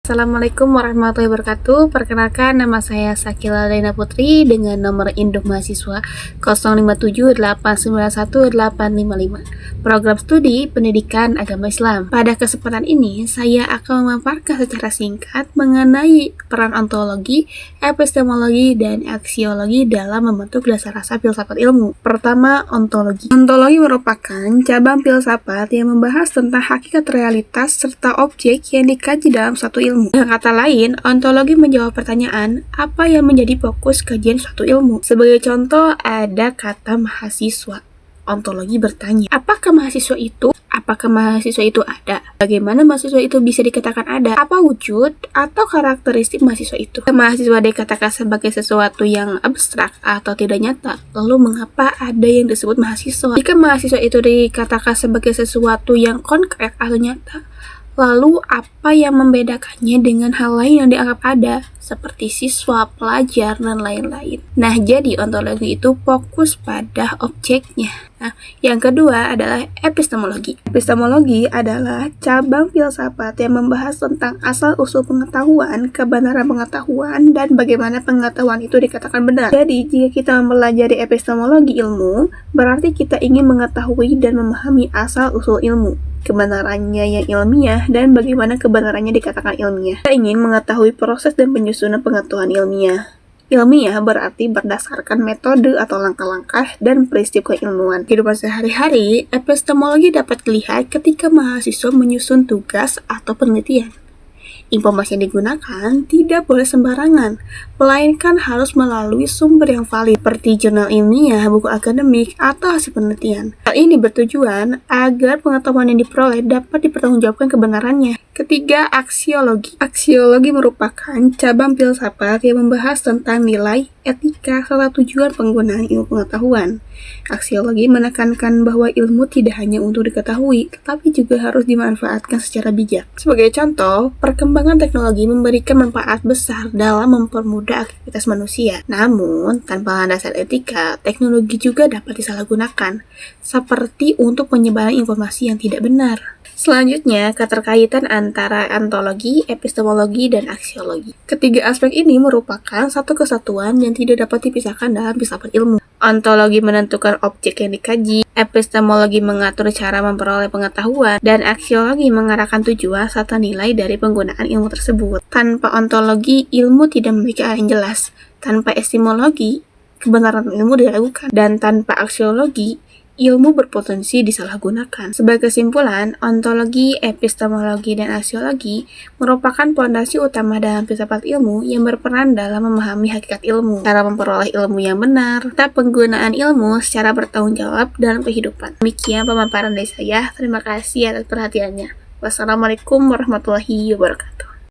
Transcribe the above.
Assalamualaikum warahmatullahi wabarakatuh. Perkenalkan, nama saya Sakila Daina Putri dengan nomor induk mahasiswa 0578918855. Program studi Pendidikan Agama Islam. Pada kesempatan ini, saya akan memaparkan secara singkat mengenai peran ontologi, epistemologi, dan aksiologi dalam membentuk dasar-dasar filsafat ilmu. Pertama, ontologi. Ontologi merupakan cabang filsafat yang membahas tentang hakikat realitas serta objek yang dikaji dalam suatu ilmu. Dengan kata lain, ontologi menjawab pertanyaan, apa yang menjadi fokus kajian suatu ilmu? Sebagai contoh, ada kata mahasiswa. Ontologi bertanya, apakah mahasiswa itu? Apakah mahasiswa itu ada? Bagaimana mahasiswa itu bisa dikatakan ada? Apa wujud atau karakteristik mahasiswa itu? Mahasiswa dikatakan sebagai sesuatu yang abstrak atau tidak nyata. Lalu mengapa ada yang disebut mahasiswa? Jika mahasiswa itu dikatakan sebagai sesuatu yang konkret atau nyata, lalu apa yang membedakannya dengan hal lain yang dianggap ada, seperti siswa, pelajar, dan lain-lain? Nah, jadi ontologi itu fokus pada objeknya. Nah, yang kedua adalah epistemologi. Epistemologi adalah cabang filsafat yang membahas tentang asal-usul pengetahuan, kebenaran pengetahuan, dan bagaimana pengetahuan itu dikatakan benar. Jadi, jika kita mempelajari epistemologi ilmu, berarti kita ingin mengetahui dan memahami asal-usul ilmu, kebenarannya yang ilmiah, dan bagaimana kebenarannya dikatakan ilmiah. Kita ingin mengetahui proses dan penyusunan pengetahuan ilmiah. Ilmiah berarti berdasarkan metode atau langkah-langkah dan prinsip keilmuan. Kehidupan sehari-hari, epistemologi dapat dilihat ketika mahasiswa menyusun tugas atau penelitian. Informasi yang digunakan tidak boleh sembarangan, melainkan harus melalui sumber yang valid, seperti jurnal ilmiah, buku akademik, atau hasil penelitian. Hal ini bertujuan agar pengetahuan yang diperoleh dapat dipertanggungjawabkan kebenarannya. Ketiga, aksiologi. Aksiologi merupakan cabang filsafat yang membahas tentang nilai, etika, serta tujuan penggunaan ilmu pengetahuan. Aksiologi menekankan bahwa ilmu tidak hanya untuk diketahui, tetapi juga harus dimanfaatkan secara bijak. Sebagai contoh, perkembangan teknologi memberikan manfaat besar dalam mempermudah aktivitas manusia. Namun, tanpa landasan etika, teknologi juga dapat disalahgunakan, seperti untuk penyebaran informasi yang tidak benar. Selanjutnya, keterkaitan antara ontologi, epistemologi, dan aksiologi. Ketiga aspek ini merupakan satu kesatuan yang tidak dapat dipisahkan dalam filsafat ilmu. Ontologi menentukan objek yang dikaji, epistemologi mengatur cara memperoleh pengetahuan, dan aksiologi mengarahkan tujuan serta nilai dari penggunaan ilmu tersebut. Tanpa ontologi, ilmu tidak memiliki arah yang jelas. Tanpa epistemologi, kebenaran ilmu diragukan. Dan tanpa aksiologi, ilmu berpotensi disalahgunakan. Sebagai kesimpulan, ontologi, epistemologi, dan aksiologi merupakan fondasi utama dalam filsafat ilmu yang berperan dalam memahami hakikat ilmu, cara memperoleh ilmu yang benar, serta penggunaan ilmu secara bertanggung jawab dalam kehidupan. Demikian pemaparan dari saya. Terima kasih atas perhatiannya. Wassalamualaikum warahmatullahi wabarakatuh.